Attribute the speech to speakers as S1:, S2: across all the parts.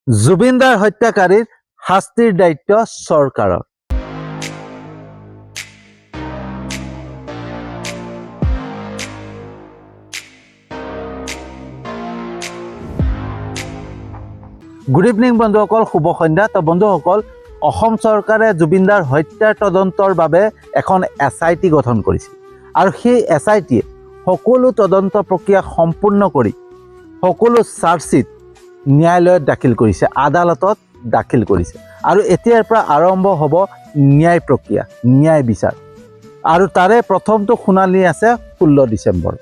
S1: জুবিনদাৰ হত্যাকাৰীৰ শাস্তিৰ দায়িত্ব চৰকাৰৰ। গুড ইভিনিং বন্ধুসকল, শুভ সন্ধ্যা। তো বন্ধুসকল, অসম চৰকাৰে জুবিনদাৰ হত্যাৰ তদন্তৰ বাবে এখন SIT গঠন কৰিছিল আৰু সেই SITয়ে সকলো তদন্ত প্ৰক্ৰিয়া সম্পূৰ্ণ কৰি সকলো চাৰ্জশ্বিট ন্যায়ালয়ত দাখিল কৰিছে, আদালতত দাখিল কৰিছে আৰু এতিয়াৰ পৰা আৰম্ভ হ'ব ন্যায় প্ৰক্ৰিয়া, ন্যায় বিচাৰ। আৰু তাৰে প্ৰথমটো শুনানি আছে 16 ডিচেম্বৰ।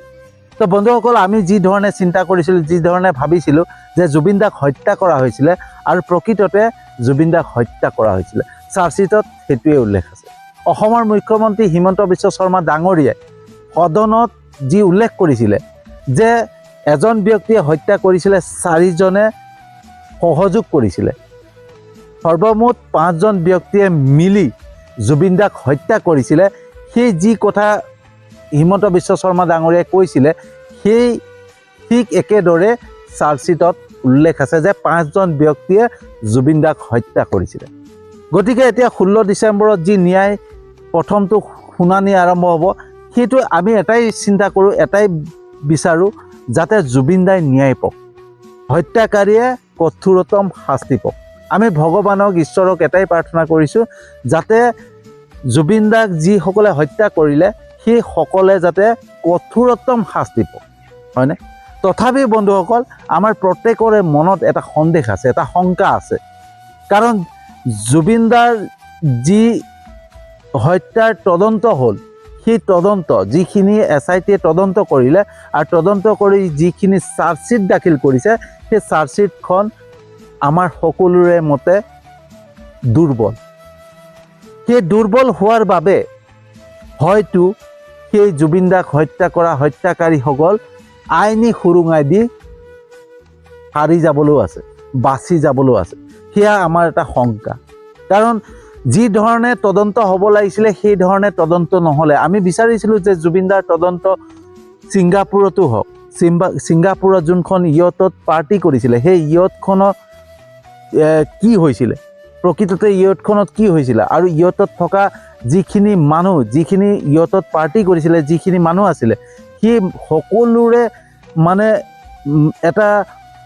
S1: তো বন্ধুসকল, আমি যি ধৰণে চিন্তা কৰিছিলোঁ, যি ধৰণে ভাবিছিলোঁ যে জুবিনদাক হত্যা কৰা হৈছিলে আৰু প্ৰকৃততে জুবিনদাক হত্যা কৰা হৈছিলে, চাৰ্জশ্বিটত সেইটোৱে উল্লেখ আছে। অসমৰ মুখ্যমন্ত্ৰী হিমন্ত বিশ্ব শৰ্মা ডাঙৰীয়াই সদনত যি উল্লেখ কৰিছিলে যে এজন ব্যক্তিয়ে হত্যা কৰিছিলে, 4জনে সহযোগ কৰিছিলে, সৰ্বমুঠ 5জন ব্যক্তিয়ে মিলি জুবিনদাক হত্যা কৰিছিলে, সেই যি কথা হিমন্ত বিশ্ব শৰ্মা ডাঙৰীয়াই কৈছিলে সেই ঠিক একেদৰে চাৰ্জশ্বিটত উল্লেখ আছে যে 5জন ব্যক্তিয়ে জুবিনদাক হত্যা কৰিছিলে। গতিকে এতিয়া 16 ডিচেম্বৰত যি ন্যায় প্ৰথমটো শুনানি আৰম্ভ হ'ব, সেইটো আমি এটাই চিন্তা কৰোঁ, এটাই বিচাৰোঁ যাতে জুবিনদাই ন্যায় পাওক, হত্যাকাৰীয়ে কঠোৰতম শাস্তি পাওক। আমি ভগৱানক, ঈশ্বৰক এটাই প্ৰাৰ্থনা কৰিছোঁ যাতে জুবিনদাক যিসকলে হত্যা কৰিলে সেই সকলে যাতে কঠোৰতম শাস্তি পাওক, হয়নে? তথাপি বন্ধুসকল, আমাৰ প্ৰত্যেকৰে মনত এটা সন্দেহ আছে, এটা শংকা আছে। কাৰণ জুবিনদাৰ যি হত্যাৰ তদন্ত হ'ল, সেই তদন্ত যিখিনি SITয়ে তদন্ত কৰিলে আৰু তদন্ত কৰি যিখিনি চাৰ্জশ্বিট দাখিল কৰিছে, সেই চাৰ্জশ্বিটখন আমাৰ সকলোৰে মতে দুৰ্বল। সেই দুৰ্বল হোৱাৰ বাবে হয়তো সেই জুবিনদাক হত্যা কৰা হত্যাকাৰীসকল আইনী সুৰুঙাই দি হাৰি যাবলৈও আছে, বাচি যাবলৈও আছে। সেয়া আমাৰ এটা শংকা। কাৰণ যি ধৰণে তদন্ত হ'ব লাগিছিলে সেই ধৰণে তদন্ত নহ'লে। আমি বিচাৰিছিলোঁ যে জুবিনদাৰ তদন্ত ছিংগাপুৰতো হওক, ছিংগাপুৰত যোনখন ইয়টত পাৰ্টি কৰিছিলে, সেই ইয়টখনত কি হৈছিলে, প্ৰকৃততে ইয়টখনত কি হৈছিলে, আৰু ইয়টত থকা যিখিনি মানুহ, যিখিনি ইয়টত পাৰ্টি কৰিছিলে, যিখিনি মানুহ আছিলে, সেই সকলোৰে মানে এটা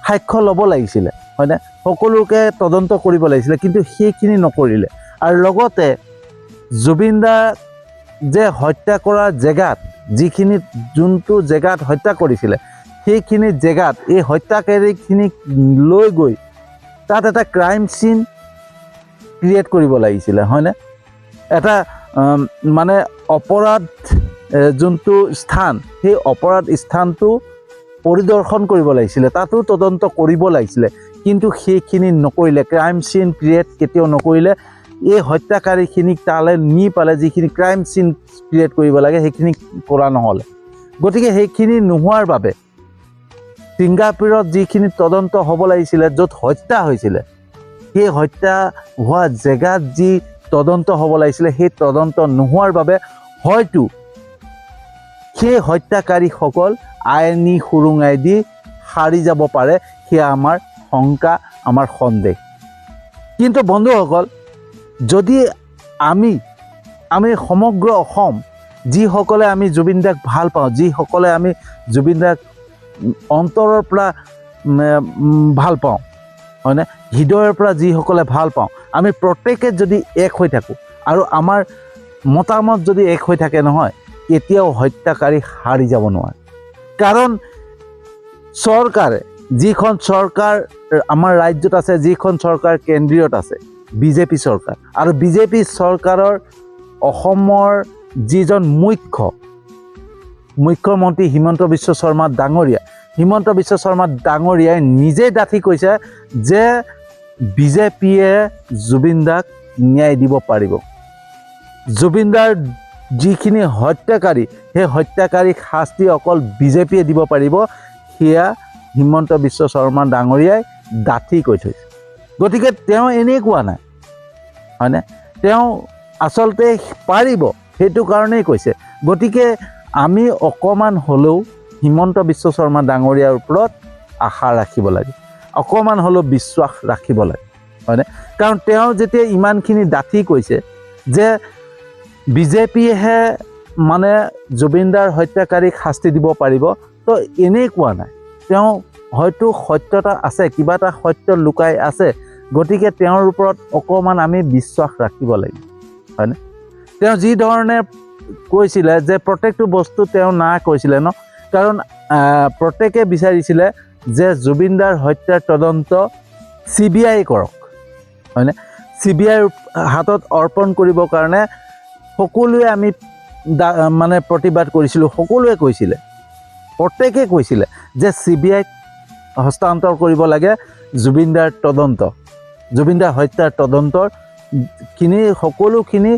S1: সাক্ষ্য ল'ব লাগিছিলে, হয়নে? সকলোকে তদন্ত কৰিব লাগিছিলে, কিন্তু সেইখিনি নকৰিলে। আৰু লগতে জুবিনদাক যে হত্যা কৰা জেগাত, যিখিনি যোনটো জেগাত হত্যা কৰিছিলে, সেইখিনি জেগাত এই হত্যাকাৰীখিনিক লৈ গৈ তাত এটা ক্ৰাইম চিন ক্ৰিয়েট কৰিব লাগিছিলে, হয়নে? এটা মানে অপৰাধ যোনটো স্থান, সেই অপৰাধ স্থানটো পৰিদৰ্শন কৰিব লাগিছিলে, তাতো তদন্ত কৰিব লাগিছিলে, কিন্তু সেইখিনি নকৰিলে। ক্ৰাইম চিন ক্ৰিয়েট কেতিয়াও নকৰিলে। এই হত্যাকাৰীখিনিক তালৈ নি পালে যিখিনি ক্ৰাইম চিন ক্ৰিয়েট কৰিব লাগে সেইখিনি কৰা নহ'লে। গতিকে সেইখিনি নোহোৱাৰ বাবে ছিংগাপুৰত যিখিনি তদন্ত হ'ব লাগিছিলে, য'ত হত্যা হৈছিলে, সেই হত্যা হোৱা জেগাত যি তদন্ত হ'ব লাগিছিলে, সেই তদন্ত নোহোৱাৰ বাবে হয়তো সেই হত্যাকাৰীসকল আইনী সুৰুঙাই দি সাৰি যাব পাৰে। সেয়া আমাৰ শংকা, আমাৰ সন্দেহ। কিন্তু বন্ধুসকল, যদি আমি সমগ্ৰ অসম, যিসকলে আমি জুবিনদাক ভাল পাওঁ, যিসকলে আমি জুবিনদাক অন্তৰৰ পৰা ভাল পাওঁ, হয়নে, হৃদয়ৰ পৰা যিসকলে ভাল পাওঁ, আমি প্ৰত্যেকে যদি এক হৈ থাকোঁ আৰু আমাৰ মতামত যদি এক হৈ থাকে নহয়, কেতিয়াও হত্যাকাৰী হাৰি যাব নোৱাৰে। কাৰণ চৰকাৰে, যিখন চৰকাৰ আমাৰ ৰাজ্যত আছে, যিখন চৰকাৰ কেন্দ্ৰীয়ত আছে, বিজেপি চৰকাৰ, আৰু বিজেপি চৰকাৰৰ অসমৰ যিজন মুখ্যমন্ত্ৰী হিমন্ত বিশ্ব শৰ্মা ডাঙৰীয়া, হিমন্ত বিশ্ব শৰ্মা ডাঙৰীয়াই নিজেই ডাঠি কৈছে যে বিজেপিয়ে জুবিনদাক ন্যায় দিব পাৰিব। জুবিনদাৰ যিখিনি হত্যাকাৰী, সেই হত্যাকাৰীক শাস্তি অকল বিজেপিয়ে দিব পাৰিব, সেয়া হিমন্ত বিশ্ব শৰ্মা ডাঙৰীয়াই ডাঠি কৈ থৈছে। গতিকে তেওঁ এনেই কোৱা নাই, হয়নে? তেওঁ আচলতে পাৰিব, সেইটো কাৰণেই কৈছে। গতিকে আমি অকণমান হ'লেও হিমন্ত বিশ্ব শৰ্মা ডাঙৰীয়াৰ ওপৰত আশা ৰাখিব লাগে। অকণমান হ'লেও বিশ্বাস ৰাখিব লাগে, হয়নে? কাৰণ তেওঁ যেতিয়া ইমানখিনি ডাঠি কৈছে যে বিজেপিয়েহে মানে জুবিনদাৰ হত্যাকাৰীক শাস্তি দিব পাৰিব, তো এনেই কোৱা নাই। তেওঁ হয়তো সত্যতা আছে, কিবা এটা সত্য লুকাই আছে, গতিকে তেওঁৰ ওপৰত অকণমান আমি বিশ্বাস ৰাখিব লাগিব, হয়নে? তেওঁ যি ধৰণে কৈছিলে যে প্ৰত্যেকটো বস্তু তেওঁ না কৈছিলে ন, কাৰণ প্ৰত্যেকে বিচাৰিছিলে যে জুবিনদাৰ হত্যাৰ তদন্ত CBI কৰক, হয়নে? CBIৰ হাতত অৰ্পণ কৰিবৰ কাৰণে সকলোৱে আমি মানে প্ৰতিবাদ কৰিছিলোঁ, সকলোৱে কৈছিলে, প্ৰত্যেকে কৈছিলে যে CBIক হস্তান্তৰ কৰিব লাগে জুবিনদাৰ তদন্ত, জুবিনদাৰ হত্যাৰ তদন্তৰখিনি সকলোখিনি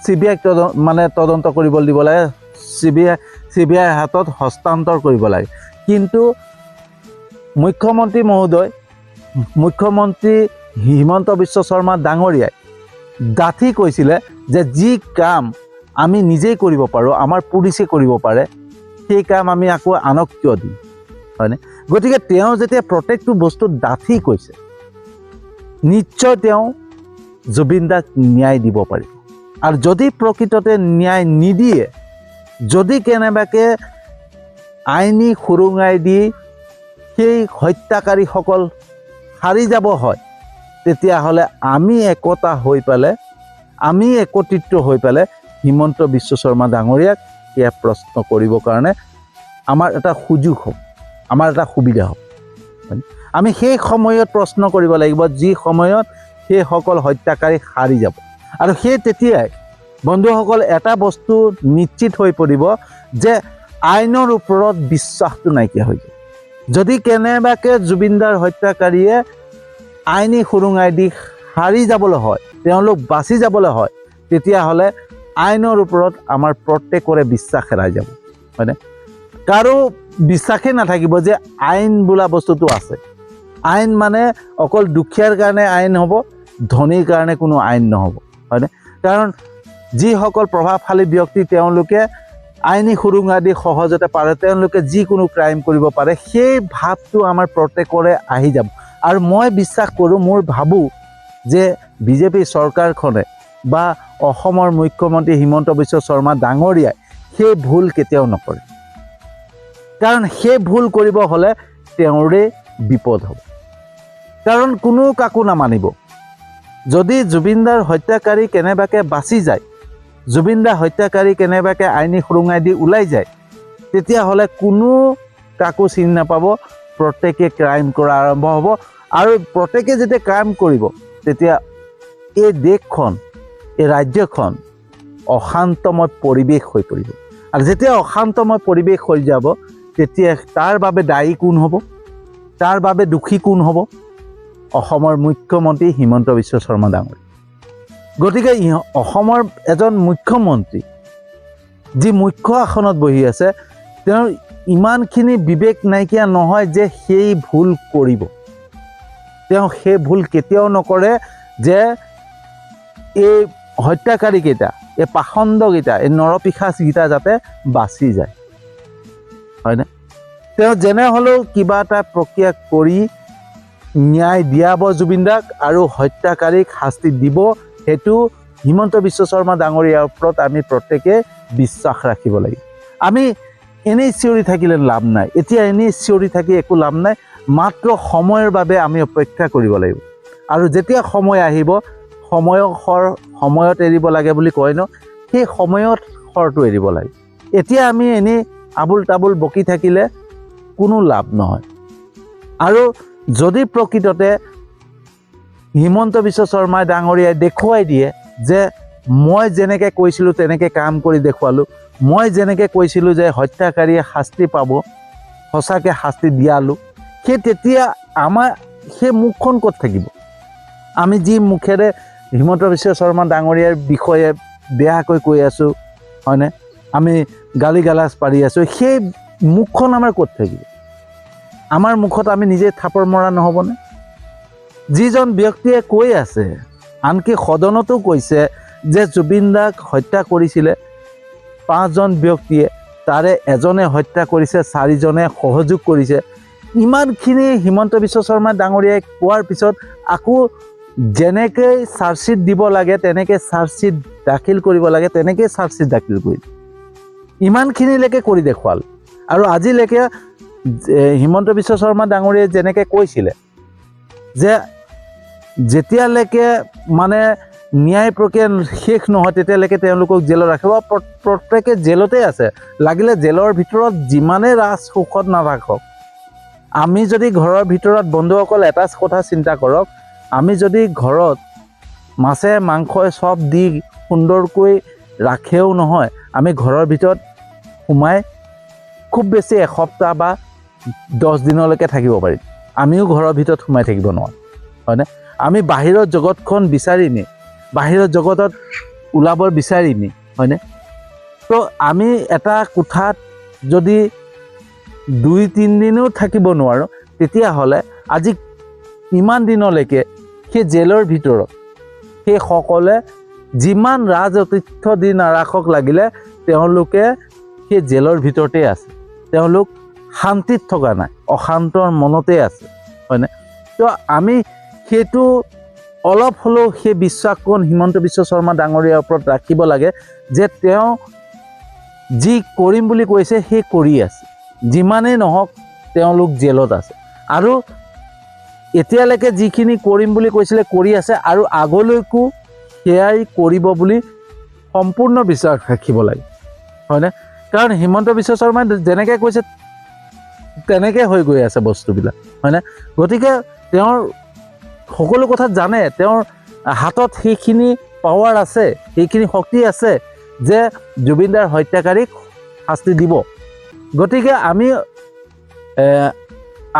S1: CBIক তদন্ত কৰিবলৈ দিব লাগে, CBIৰ হাতত হস্তান্তৰ কৰিব লাগে। কিন্তু মুখ্যমন্ত্ৰী হিমন্ত বিশ্ব শৰ্মা ডাঙৰীয়াই ডাঠি কৈছিলে যে যি কাম আমি নিজেই কৰিব পাৰোঁ, আমাৰ পুলিচে কৰিব পাৰে, সেই কাম আমি আকৌ আনক কিয় দিম, হয়নে? গতিকে তেওঁ যেতিয়া প্ৰত্যেকটো বস্তু ডাঠি কৈছে, নিশ্চয় তেওঁ জুবিনদাক ন্যায় দিব পাৰিব। আৰু যদি প্ৰকৃততে ন্যায় নিদিয়ে, যদি কেনেবাকৈ আইনী সুৰুঙাই দি সেই হত্যাকাৰীসকল সাৰি যাব হয়, তেতিয়াহ'লে আমি একতা হৈ পেলাই, আমি একত্ৰিত হৈ পেলাই হিমন্ত বিশ্ব শৰ্মা ডাঙৰীয়াক এয়া প্ৰশ্ন কৰিবৰ কাৰণে আমাৰ এটা সুযোগ হ'ব, আমাৰ এটা সুবিধা হ'ব। আমি সেই সময়ত প্ৰশ্ন কৰিব লাগিব, যি সময়ত সেইসকল হত্যাকাৰী সাৰি যাব। আৰু সেই তেতিয়াই বন্ধুসকল এটা বস্তু নিশ্চিত হৈ পৰিব যে আইনৰ ওপৰত বিশ্বাসটো নাইকিয়া হৈ যায়। যদি কেনেবাকৈ জুবিনদাৰ হত্যাকাৰীয়ে আইনী সুৰুঙাই দি সাৰি যাবলৈ হয়, তেওঁলোক বাচি যাবলৈ হয়, তেতিয়াহ'লে আইনৰ ওপৰত আমাৰ প্ৰত্যেকৰে বিশ্বাস হেৰাই যাব, হয়নে? কাৰো বিশ্বাসেই নাথাকিব যে আইন বোলা বস্তুটো আছে। আইন মানে অকল দুখীয়াৰ কাৰণে আইন হ'ব, ধনীৰ কাৰণে কোনো আইন নহ'ব, হয়নে? কাৰণ যিসকল প্ৰভাৱশালী ব্যক্তি তেওঁলোকে আইনী সুৰুঙা দি সহজতে পাৰে, তেওঁলোকে যিকোনো ক্ৰাইম কৰিব পাৰে, সেই ভাৱটো আমাৰ প্ৰত্যেকৰে আহি যাব। আৰু মই বিশ্বাস কৰোঁ, মোৰ ভাবোঁ যে বিজেপি চৰকাৰখনে বা অসমৰ মুখ্যমন্ত্ৰী হিমন্ত বিশ্ব শৰ্মা ডাঙৰীয়াই সেই ভুল কেতিয়াও নকৰে। কাৰণ সেই ভুল কৰিব হ'লে তেওঁৰে বিপদ হ'ব। কাৰণ কোনো কাকো নামানিব। যদি জুবিনদাৰ হত্যাকাৰী কেনেবাকৈ বাচি যায়, জুবিনদাৰ হত্যাকাৰী কেনেবাকৈ আইনী সুৰুঙাই দি ওলাই যায়, তেতিয়াহ'লে কোনো কাকো চিনি নাপাব, প্ৰত্যেকে ক্ৰাইম কৰা আৰম্ভ হ'ব। আৰু প্ৰত্যেকে যেতিয়া ক্ৰাইম কৰিব, তেতিয়া এই দেশখন, এই ৰাজ্যখন অশান্তময় পৰিৱেশ হৈ পৰিব। আৰু যেতিয়া অশান্তময় পৰিৱেশ হৈ যাব, তেতিয়া তাৰ বাবে দায়ী কোন হ'ব, তাৰ বাবে দোষী কোন হ'ব? অসমৰ মুখ্যমন্ত্ৰী হিমন্ত বিশ্ব শৰ্মা ডাঙৰীয়া। গতিকে অসমৰ এজন মুখ্যমন্ত্ৰী যি মুখ্য আসনত বহি আছে, তেওঁৰ ইমানখিনি বিবেক নাইকিয়া নহয় যে সেই ভুল কৰিব। তেওঁ সেই ভুল কেতিয়াও নকৰে যে এই হত্যাকাৰীকেইটা, এই পাখণ্ডকেইটা, এই নৰপিশাচকেইটা যাতে বাচি যায়, হয়নে? তেওঁ যেনে হ'লেও কিবা এটা প্ৰক্ৰিয়া কৰি ন্যায় দিয়াব জুবিনদাক আৰু হত্যাকাৰীক শাস্তি দিব। সেইটো হিমন্ত বিশ্ব শৰ্মা ডাঙৰীয়াৰ ওপৰত আমি প্ৰত্যেকে বিশ্বাস ৰাখিব লাগিব। আমি এনেই চিঞৰি থাকিলে লাভ নাই, এতিয়া এনেই চিঞৰি থাকি একো লাভ নাই। মাত্ৰ সময়ৰ বাবে আমি অপেক্ষা কৰিব লাগিব। আৰু যেতিয়া সময় আহিব, সময়ত এৰিব লাগে বুলি কয় ন, সেই সময়ত শৰটো এৰিব লাগে। এতিয়া আমি এনেই আবুল তাবুল বকি থাকিলে কোনো লাভ নহয়। আৰু যদি প্ৰকৃততে হিমন্ত বিশ্ব শৰ্মা ডাঙৰীয়াই দেখুৱাই দিয়ে যে মই যেনেকৈ কৈছিলোঁ তেনেকৈ কাম কৰি দেখুৱালোঁ, মই যেনেকৈ কৈছিলোঁ যে হত্যাকাৰীয়ে শাস্তি পাব, সঁচাকৈ শাস্তি দিয়ালোঁ, তেতিয়া আমাৰ সেই মুখখন ক'ত থাকিব? আমি যি মুখেৰে হিমন্ত বিশ্ব শৰ্মা ডাঙৰীয়াৰ বিষয়ে বেয়াকৈ কৈ আছোঁ, হয়নে? আমি গালি গালাজ পাৰি আছোঁ, সেই মুখখন আমাৰ ক'ত থাকিব? আমাৰ মুখত আমি নিজে থাপৰ মৰা নহ'বনে? যিজন ব্যক্তিয়ে কৈ আছে, আনকি সদনতো কৈছে যে জুবিনদাক হত্যা কৰিছিলে 5জন ব্যক্তিয়ে, তাৰে এজনে হত্যা কৰিছে, 4জনে সহযোগ কৰিছে, ইমানখিনি হিমন্ত বিশ্ব শৰ্মা ডাঙৰীয়াই কোৱাৰ পিছত আকৌ যেনেকৈ চাৰ্জশ্বিট দিব লাগে তেনেকৈ চাৰ্জশ্বিট দাখিল কৰিব লাগে তেনেকৈ চাৰ্জশ্বিট দাখিল কৰিলে ইমানখিনিলৈকে কৰি দেখুৱাল আৰু আজিলৈকে হিমন্ত বিশ্ব শৰ্মা ডাঙৰীয়াই যেনেকৈ কৈছিলে যে যেতিয়ালৈকে মানে ন্যায় প্ৰক্ৰিয়া শেষ নহয় তেতিয়ালৈকে তেওঁলোকক জেলত ৰাখিব প্ৰত্যেকে জেলতে আছে লাগিলে জেলৰ ভিতৰত যিমানেই ৰাজসুখত নাৰাখক আমি যদি ঘৰৰ ভিতৰত বন্ধুসকল এটা কথা চিন্তা কৰক আমি যদি ঘৰত মাছে মাংসই চব দি সুন্দৰকৈ ৰাখেও নহয় আমি ঘৰৰ ভিতৰত সোমাই খুব বেছি এসপ্তাহ বা 10 দিনলৈকে থাকিব পাৰিম আমিও ঘৰৰ ভিতৰত সোমাই থাকিব নোৱাৰোঁ হয়নে আমি বাহিৰৰ জগতখন বিচাৰিমেই বাহিৰৰ জগতত ওলাবৰ বিচাৰিমেই হয়নে তো আমি এটা কোঠাত যদি 2-3 দিনো থাকিব নোৱাৰোঁ তেতিয়াহ'লে আজি ইমান দিনলৈকে সেই জেলৰ ভিতৰত সেই সকলে যিমান ৰাজঅতিথ্য দি নাৰাখক লাগিলে তেওঁলোকে সেই জেলৰ ভিতৰতে আছে তেওঁলোক শান্তিত থকা নাই অশান্তৰ মনতে আছে হয়নে তো আমি সেইটো অলপ হ'লেও সেই বিশ্বাসকণ হিমন্ত বিশ্ব শৰ্মা ডাঙৰীয়াৰ ওপৰত ৰাখিব লাগে যে তেওঁ যি কৰিম বুলি কৈছে সেই কৰি আছে যিমানেই নহওক তেওঁলোক জেলত আছে আৰু এতিয়ালৈকে যিখিনি কৰিম বুলি কৈছিলে কৰি আছে আৰু আগলৈকো সেয়াই কৰিব বুলি সম্পূৰ্ণ বিশ্বাস ৰাখিব লাগে হয়নে কাৰণ হিমন্ত বিশ্ব শৰ্মাই যেনেকৈ কৈছে তেনেকৈ হৈ গৈ আছে বস্তুবিলাক হয়নে গতিকে তেওঁৰ সকলো কথা জানে তেওঁৰ হাতত সেইখিনি পাৱাৰ আছে সেইখিনি শক্তি আছে যে জুবিনদাৰ হত্যাকাৰীক শাস্তি দিব গতিকে আমি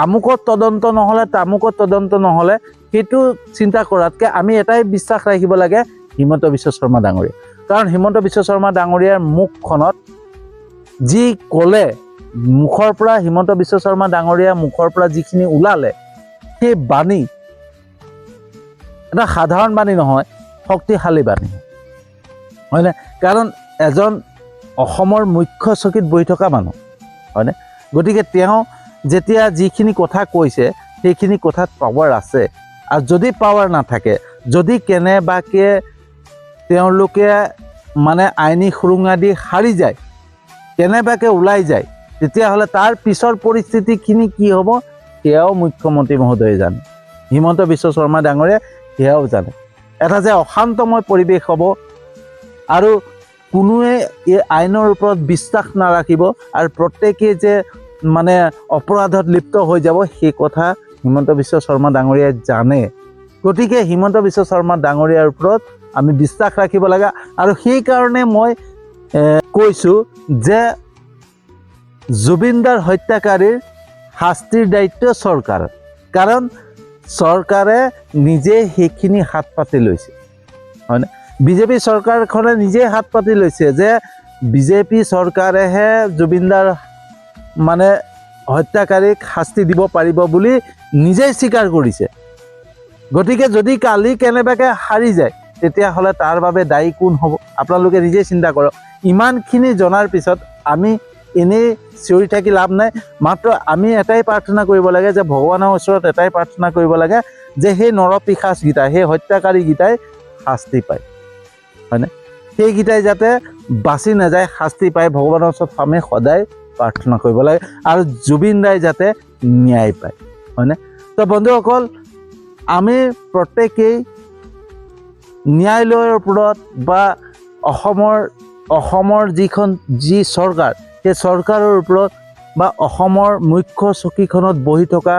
S1: আমুকত তদন্ত নহ'লে তামুকত তদন্ত নহ'লে সেইটো চিন্তা কৰাতকৈ আমি এটাই বিশ্বাস ৰাখিব লাগে হিমন্ত বিশ্ব শৰ্মা ডাঙৰীয়া কাৰণ হিমন্ত বিশ্ব শৰ্মা ডাঙৰীয়াৰ মুখখনত যি ক'লে মুখৰ পৰা হিমন্ত বিশ্ব শৰ্মা ডাঙৰীয়াৰ মুখৰ পৰা যিখিনি ওলালে সেই বাণী এটা সাধাৰণ বাণী নহয় শক্তিশালী বাণী হয়নে কাৰণ এজন অসমৰ মুখ্য চকীত বহি থকা মানুহ হয়নে গতিকে তেওঁ যেতিয়া যিখিনি কথা কৈছে সেইখিনি কথাত পাৱাৰ আছে আৰু যদি পাৱাৰ নাথাকে যদি কেনেবাকৈ তেওঁলোকে মানে আইনী সুৰুঙা দি হাৰি যায় কেনেবাকৈ ওলাই যায় তেতিয়াহ'লে তাৰ পিছৰ পৰিস্থিতিখিনি কি হ'ব সেয়াও মুখ্যমন্ত্ৰী মহোদয়ে জানে হিমন্ত বিশ্ব শৰ্মা ডাঙৰীয়াই সেয়াও জানে এটা যে অশান্তময় পৰিৱেশ হ'ব আৰু কোনোৱে এই আইনৰ ওপৰত বিশ্বাস নাৰাখিব আৰু প্ৰত্যেকে যে মানে অপৰাধত লিপ্ত হৈ যাব সেই কথা হিমন্ত বিশ্ব শৰ্মা ডাঙৰীয়াই জানে গতিকে হিমন্ত বিশ্ব শৰ্মা ডাঙৰীয়াৰ ওপৰত আমি বিশ্বাস ৰাখিব লাগে আৰু সেইকাৰণে মই কৈছোঁ যে জুবিনদাৰ হত্যাকাৰীৰ শাস্তিৰ দায়িত্ব চৰকাৰৰ কাৰণ চৰকাৰে নিজে সেইখিনি হাত পাতি লৈছে হয়নে বিজেপি চৰকাৰখনে নিজে হাত পাতি লৈছে যে বিজেপি চৰকাৰেহে জুবিনদাৰ মানে হত্যাকাৰীক শাস্তি দিব পাৰিব বুলি নিজেই স্বীকাৰ কৰিছে গতিকে যদি কালি কেনেবাকৈ হাৰি যায় তেতিয়াহ'লে তাৰ বাবে দায়ী কোন হ'ব আপোনালোকে নিজেই চিন্তা কৰক ইমানখিনি জনাৰ পিছত আমি এনেই চিঞৰি থাকি লাভ নাই মাত্ৰ আমি এটাই প্ৰাৰ্থনা কৰিব লাগে যে ভগৱানৰ ওচৰত এটাই প্ৰাৰ্থনা কৰিব লাগে যে সেই নৰপিশাচকেইটাই সেই হত্যাকাৰীকেইটাই শাস্তি পায় হয়নে সেইকেইটাই যাতে বাচি নাযায় শাস্তি পায় ভগৱানৰ ওচৰত আমি সদায় প্ৰাৰ্থনা কৰিব লাগে আৰু জুবিন দাই যাতে ন্যায় পায় হয়নে তো বন্ধুসকল আমি প্ৰত্যেকেই ন্যায়ালয়ৰ ওপৰত বা অসমৰ যি চৰকাৰ সেই চৰকাৰৰ ওপৰত বা অসমৰ মুখ্য চকীখনত বহি থকা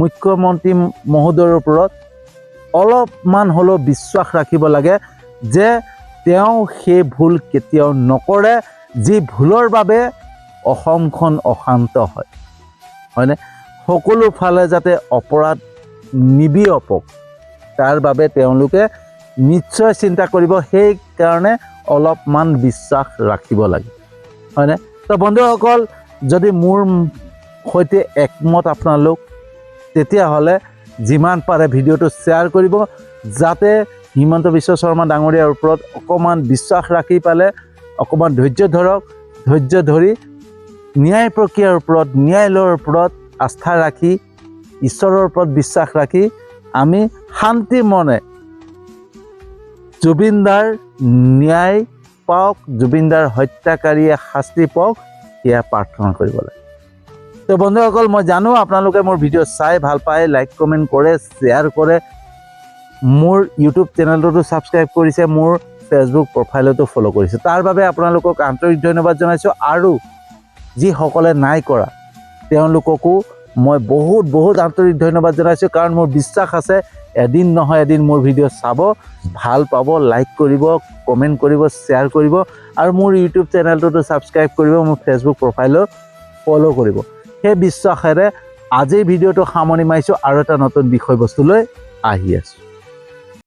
S1: মুখ্যমন্ত্ৰী মহোদয়ৰ ওপৰত অলপমান হ'লেও বিশ্বাস ৰাখিব লাগে যে তেওঁ সেই ভুল কেতিয়াও নকৰে যি ভুলৰ বাবে অসমখন অশান্ত হয় হয়নে সকলো ফালে যাতে অপৰাধ নিবিয়পক তাৰ বাবে তেওঁলোকে নিশ্চয় চিন্তা কৰিব সেইকাৰণে অলপমান বিশ্বাস ৰাখিব লাগে হয়নে তো বন্ধুসকল যদি মোৰ সৈতে একমত আপোনালোক তেতিয়াহ'লে যিমান পাৰে ভিডিঅ'টো শ্বেয়াৰ কৰিব যাতে হিমন্ত বিশ্ব শৰ্মা ডাঙৰীয়াৰ ওপৰত অকণমান বিশ্বাস ৰাখি পালে অকণমান ধৈৰ্য ধৰক ধৈৰ্য ধৰি ন্যায় প্ৰক্ৰিয়াৰ ওপৰত ন্যায়ালয়ৰ ওপৰত আস্থা ৰাখি ঈশ্বৰৰ ওপৰত বিশ্বাস ৰাখি আমি শান্তি মনে জুবিনদাৰ ন্যায় পাওক, জুবিনদাৰ হত্যাকাৰীয়ে শাস্তি পাওক, সেয়া প্ৰাৰ্থনা কৰিব লাগে। তো বন্ধুসকল, মই জানো আপোনালোকে মোৰ ভিডিঅ' চাই ভাল পায়, লাইক কমেণ্ট কৰে, শ্বেয়াৰ কৰে, মোৰ ইউটিউব চেনেলটোতো ছাবস্ক্ৰাইব কৰিছে, মোৰ ফেচবুক প্ৰফাইলতো ফ'ল' কৰিছে। তাৰ বাবে আপোনালোকক আন্তৰিক ধন্যবাদ জনাইছোঁ। আৰু যিসকলে নাই কৰা তেওঁলোককো মই বহুত আন্তৰিক ধন্যবাদ জনাইছোঁ, কাৰণ মোৰ বিশ্বাস আছে এদিন নহয় এদিন মোৰ ভিডিঅ' চাব, ভাল পাব, লাইক কৰিব, কমেণ্ট কৰিব, শ্বেয়াৰ কৰিব, আৰু মোৰ ইউটিউব চেনেলটোতো ছাবস্ক্ৰাইব কৰিব, মোৰ ফেচবুক প্ৰফাইলো ফ'ল' কৰিব। সেই বিশ্বাসেৰে আজিৰ ভিডিঅ'টো সামৰণি মাৰিছোঁ আৰু এটা নতুন বিষয়বস্তু লৈ আহি আছোঁ।